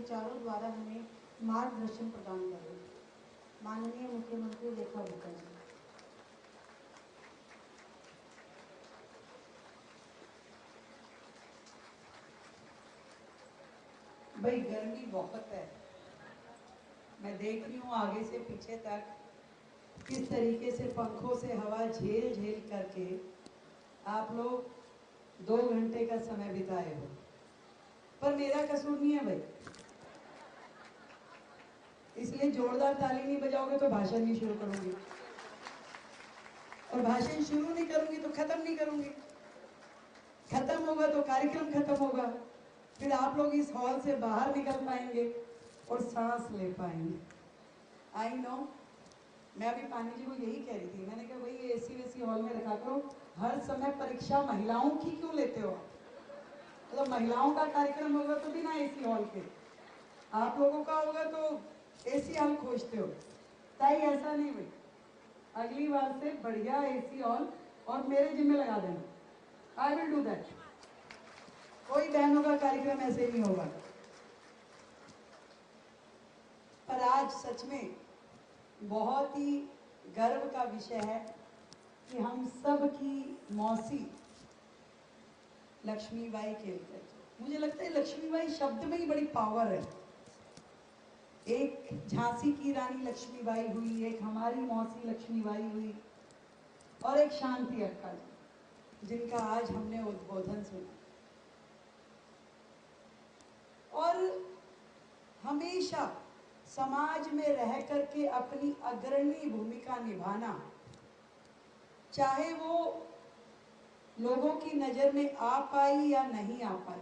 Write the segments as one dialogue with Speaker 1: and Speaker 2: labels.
Speaker 1: विचारों द्वारा हमें मार्गदर्शन प्रदान कर रहे हैं। माननीय मुख्यमंत्री रेखा गुप्ता जी।
Speaker 2: भाई गर्मी बहुत है, मैं देख रही हूँ आगे से पीछे तक किस तरीके से पंखों से हवा झेल झेल करके आप लोग 2 घंटे का समय बिताए हो, पर मेरा कसूर नहीं है भाई। इसलिए जोरदार ताली नहीं बजाओगे तो भाषण नहीं शुरू करूंगी, और भाषण शुरू नहीं करूंगी तो खत्म नहीं करूंगी। खत्म होगा तो कार्यक्रम खत्म होगा, फिर आप लोग इस हॉल से बाहर निकल पाएंगे और सांस ले पाएंगे। आई नो, मैं अभी पानी जी को यही कह रही थी, मैंने कहा भाई एसी वेसी हॉल में रखा करो, हर समय परीक्षा महिलाओं की क्यों लेते हो? मतलब महिलाओं का कार्यक्रम होगा तो बिना एसी हॉल के, आप लोगों का होगा तो एसी हॉल खोजते हो। ताई ऐसा नहीं भाई, अगली बार से बढ़िया एसी हॉल और मेरे जिम्मे लगा देना, आई विल डू दैट। कोई बहनों का कार्यक्रम ऐसे नहीं होगा। पर आज सच में बहुत ही गर्व का विषय है कि हम सब की मौसी लक्ष्मीबाई केलकर, मुझे लगता है लक्ष्मीबाई शब्द में ही बड़ी पावर है। एक झांसी की रानी लक्ष्मीबाई हुई, एक हमारी मौसी लक्ष्मीबाई हुई, और एक शांति अक्का जी, जिनका आज हमने उद्बोधन सुना। और हमेशा समाज में रह करके अपनी अग्रणी भूमिका निभाना, चाहे वो लोगों की नजर में आ पाई या नहीं आ पाई,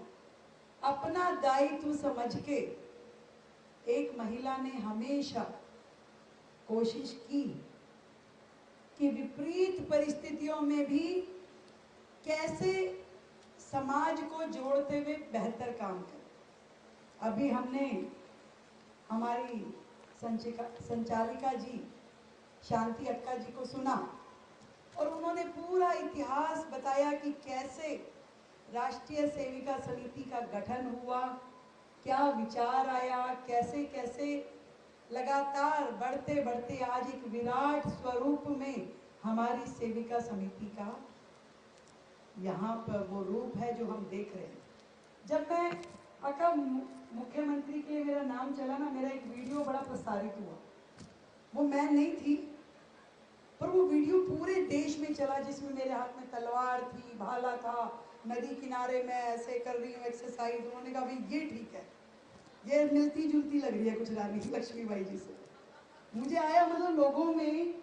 Speaker 2: अपना दायित्व समझ के एक महिला ने हमेशा कोशिश की कि विपरीत परिस्थितियों में भी कैसे समाज को जोड़ते हुए बेहतर काम करें। अभी हमने हमारी संचालिका जी शांति अक्का जी को सुना और उन्होंने पूरा इतिहास बताया कि कैसे राष्ट्रीय सेविका समिति का गठन हुआ, क्या विचार आया, कैसे कैसे लगातार बढ़ते बढ़ते आज एक विराट स्वरूप में हमारी सेविका समिति का यहाँ पर वो रूप है जो हम देख रहे हैं। जब मैं अक्का मुख्यमंत्री के लिए मेरा नाम चला ना, मेरा एक वीडियो बड़ा प्रसारित हुआ, वो मैं नहीं थी पर वो वीडियो पूरे देश में चला, जिसमें मेरे हाथ में तलवार थी, भाला था, नदी किनारे मैं ऐसे कर रही हूँ एक्सरसाइज। उन्होंने कहा भाई ये ठीक है, ये मिलती जुलती लग रही है कुछ रानी लक्ष्मीबाई जी से। मुझे आया, मतलब लोगों में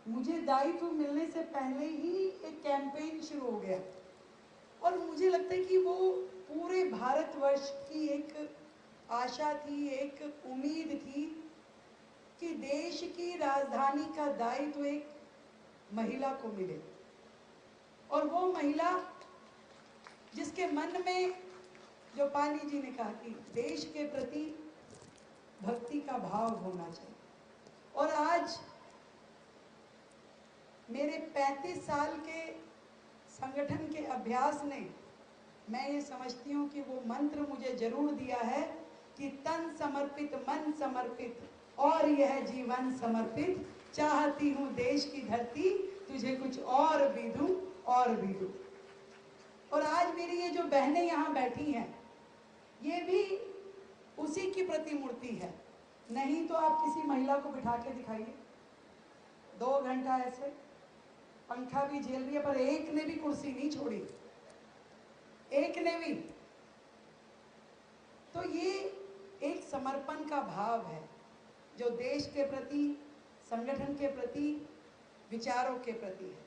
Speaker 2: मुझे दायित्व मिलने से पहले ही एक कैंपेन शुरू हो गया, और मुझे लगता है कि वो पूरे भारतवर्ष की एक आशा थी, एक उम्मीद थी कि देश की राजधानी का दायित्व एक महिला को मिले, और वो महिला जिसके मन में, जो पानी जी ने कहा कि देश के प्रति भक्ति का भाव होना चाहिए। और आज मेरे 35 साल के संगठन के अभ्यास ने, मैं ये समझती हूँ कि वो मंत्र मुझे जरूर दिया है कि तन समर्पित, मन समर्पित और यह जीवन समर्पित, चाहती हूँ देश की धरती तुझे कुछ और भी दूं और भी दूं। और आज मेरी ये जो बहनें यहाँ बैठी हैं, ये भी उसी की प्रतिमूर्ति है। नहीं तो आप किसी महिला को बिठा के दिखाइए, 2 घंटा ऐसे पंखा भी झेल रही है, पर एक ने भी कुर्सी नहीं छोड़ी, एक ने भी। तो ये एक समर्पण का भाव है जो देश के प्रति, संगठन के प्रति, विचारों के प्रति है।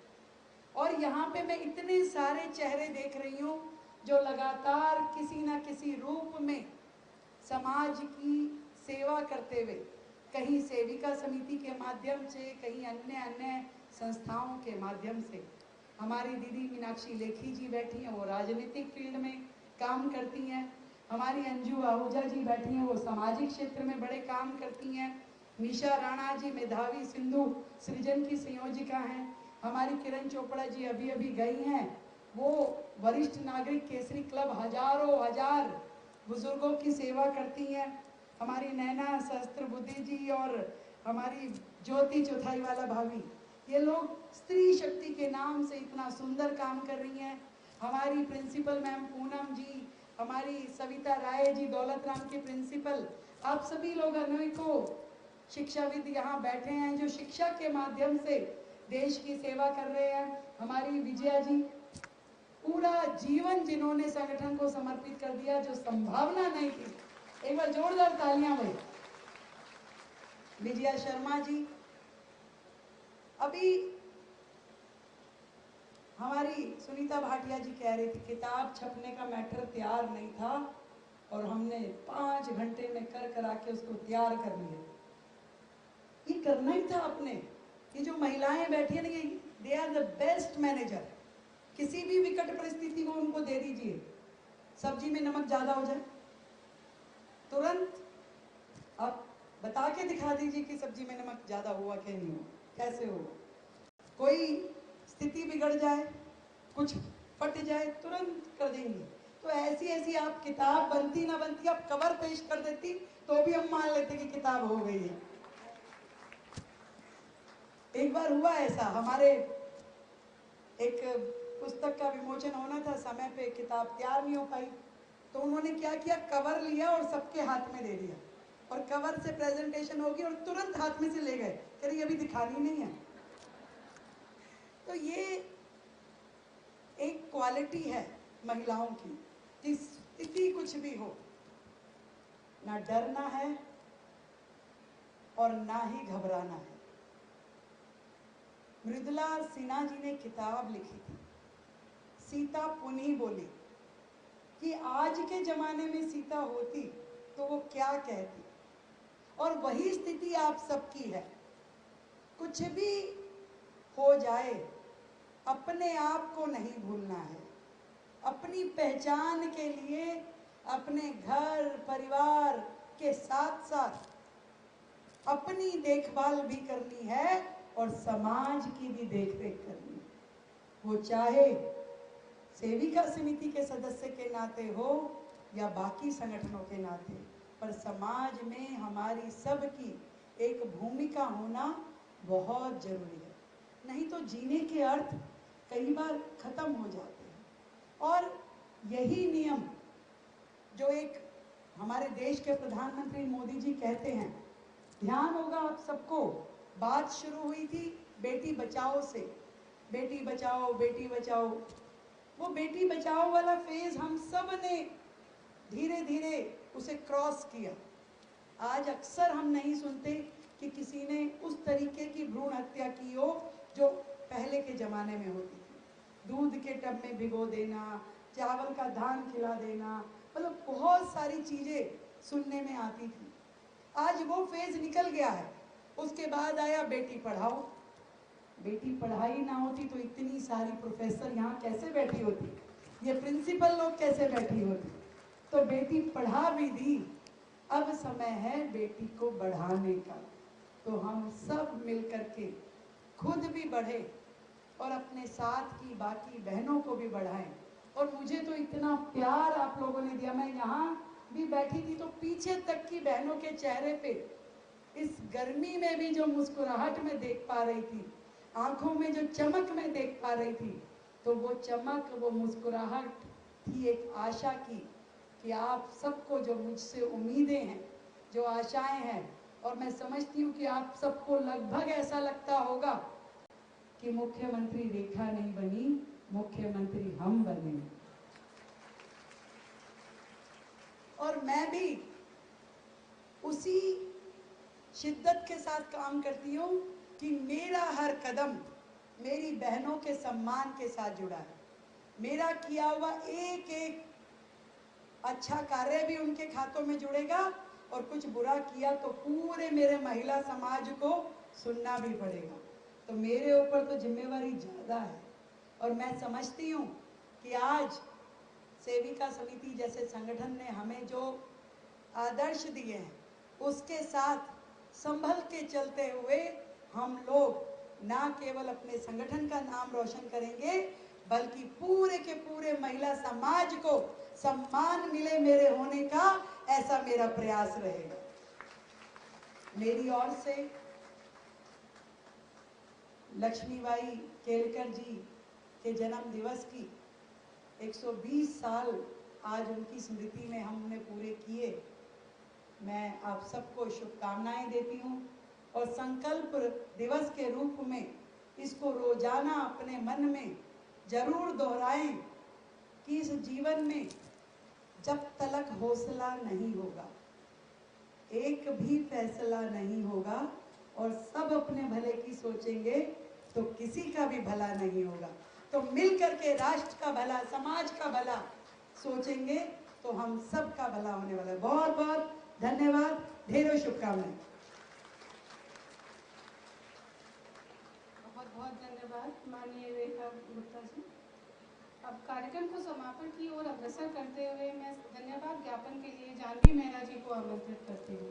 Speaker 2: और यहाँ पे मैं इतने सारे चेहरे देख रही हूँ जो लगातार किसी न किसी रूप में समाज की सेवा करते हुए, कहीं सेविका समिति के माध्यम से, कहीं अन्य संस्थाओं के माध्यम से। हमारी दीदी मीनाक्षी लेखी जी बैठी हैं, वो राजनीतिक फील्ड में काम करती हैं। हमारी अंजू आहूजा जी बैठी हैं, वो सामाजिक क्षेत्र में बड़े काम करती हैं। निशा राणा जी मेधावी सिंधु सृजन की संयोजिका हैं। हमारी किरण चोपड़ा जी अभी गई हैं, वो वरिष्ठ नागरिक केसरी क्लब, हजारों हजार बुजुर्गों की सेवा करती हैं, हमारी नैना सहस्त्र बुद्धि जी और हमारी ज्योति चौथाई वाला भाभी, ये लोग स्त्री शक्ति के नाम से इतना सुंदर काम कर रही हैं। हमारी प्रिंसिपल मैम पूनम जी, हमारी सविता राय जी, दौलत राम की प्रिंसिपल, आप सभी लोग अनेकों शिक्षाविद यहाँ बैठे हैं जो शिक्षा के माध्यम से देश की सेवा कर रहे हैं। हमारी विजया जी, पूरा जीवन जिन्होंने संगठन को समर्पित कर दिया, जो संभावना नहीं थी, एक बार जोरदार तालियां भाई। विजया शर्मा जी, अभी हमारी सुनीता भाटिया जी कह रही थी किताब छपने का मैटर तैयार नहीं था और हमने 5 घंटे में कर करा के उसको तैयार कर लिया। ये करना ही था आपने। ये जो महिलाएं बैठी है ना, ये they are the best manager. किसी भी विकट परिस्थिति को उनको दे दीजिए, सब्जी में नमक ज्यादा हो जाए, तुरंत आप बता के दिखा दीजिए कि सब्जी में नमक ज्यादा हुआ कि नहीं हुआ, कैसे हुआ। कोई स्थिति बिगड़ जाए, कुछ फट जाए, तुरंत कर देंगे। तो ऐसी ऐसी आप किताब बनती ना बनती, आप कवर पेश कर देती तो भी हम मान लेते कि किताब हो गई है। एक बार हुआ ऐसा, हमारे एक पुस्तक का विमोचन होना था, समय पे किताब तैयार नहीं हो पाई, तो उन्होंने क्या किया, कवर लिया और सबके हाथ में दे दिया और कवर से प्रेजेंटेशन होगी और तुरंत हाथ में से ले गए, कह रही अभी दिखानी नहीं है। तो ये एक क्वालिटी है महिलाओं की कि स्थिति कुछ भी हो, ना डरना है और ना ही घबराना है। मृदुला सिन्हा जी ने किताब लिखी थी, सीता पुनी बोली, कि आज के जमाने में सीता होती तो वो क्या कहती। और वही स्थिति आप सबकी है। कुछ भी हो जाए, अपने आप को नहीं भूलना है। अपनी पहचान के लिए अपने घर परिवार के साथ साथ अपनी देखभाल भी करनी है और समाज की भी देखरेख करनी है। वो चाहे सेविका समिति के सदस्य के नाते हो या बाकी संगठनों के नाते, पर समाज में हमारी सबकी एक भूमिका होना बहुत जरूरी है। नहीं तो जीने के अर्थ कई बार खत्म हो जाते हैं। और यही नियम जो एक हमारे देश के प्रधानमंत्री मोदी जी कहते हैं, ध्यान होगा आप सबको, बात शुरू हुई थी बेटी बचाओ से, बेटी बचाओ बेटी बचाओ। वो बेटी बचाओ वाला फेज हम सब ने धीरे धीरे उसे क्रॉस किया। आज अक्सर हम नहीं सुनते कि किसी ने उस तरीके की भ्रूण हत्या की हो जो पहले के जमाने में होती थी। दूध के टब में भिगो देना, चावल का धान खिला देना, मतलब बहुत सारी चीजें सुनने में आती थी। आज वो फेज निकल गया है। उसके बाद आया बेटी पढ़ाओ। बेटी पढ़ाई ना होती तो इतनी सारी प्रोफेसर यहाँ कैसे बैठी होती, ये प्रिंसिपल लोग कैसे बैठी होती। तो बेटी पढ़ा भी दी, अब समय है बेटी को बढ़ाने का। तो हम सब मिलकर के खुद भी बढ़े और अपने साथ की बाकी बहनों को भी बढ़ाएं। और मुझे तो इतना प्यार आप लोगों ने दिया, मैं यहाँ भी बैठी थी तो पीछे तक की बहनों के चेहरे पे इस गर्मी में भी जो मुस्कुराहट में देख पा रही थी, आंखों में जो चमक में देख पा रही थी, तो वो चमक, वो मुस्कुराहट थी एक आशा की कि आप सबको जो मुझसे उम्मीदें हैं, जो आशाएं हैं, और मैं समझती हूँ कि आप सबको लगभग ऐसा लगता होगा कि मुख्यमंत्री रेखा नहीं बनी, मुख्यमंत्री हम बने। और मैं भी उसी शिद्दत के साथ काम करती हूँ कि मेरा हर कदम मेरी बहनों के सम्मान के साथ जुड़ा है। मेरा किया हुआ एक एक अच्छा कार्य भी उनके खातों में जुड़ेगा और कुछ बुरा किया तो पूरे मेरे महिला समाज को सुनना भी पड़ेगा। तो मेरे ऊपर तो जिम्मेवारी ज़्यादा है। और मैं समझती हूँ कि आज सेविका समिति जैसे संगठन ने हमें जो आदर्श दिए हैं, उसके साथ संभल के चलते हुए हम लोग ना केवल अपने संगठन का नाम रोशन करेंगे, बल्कि पूरे के पूरे महिला समाज को सम्मान मिले मेरे होने का, ऐसा मेरा प्रयास रहेगा। मेरी ओर से लक्ष्मीबाई केलकर जी के जन्म दिवस की 120 साल आज उनकी स्मृति में हमने पूरे किए। मैं आप सबको शुभकामनाएं देती हूँ और संकल्प दिवस के रूप में इसको रोजाना अपने मन में जरूर दोहराएं कि इस जीवन में जब तक हौसला नहीं होगा, एक भी फैसला नहीं होगा और सब अपने भले की सोचेंगे तो किसी का भी भला नहीं होगा। तो मिल करके राष्ट्र का भला, समाज का भला सोचेंगे तो हम सब का भला होने वाला है। बहुत बहुत धन्यवाद, ढेरों शुभकामनाएं।
Speaker 3: बहुत बहुत धन्यवाद माननीय रेखा गुप्ता जी। अब कार्यक्रम को समापन की ओर अग्रसर करते हुए मैं धन्यवाद ज्ञापन के लिए जानवी मेहरा जी को आमंत्रित करती हूँ।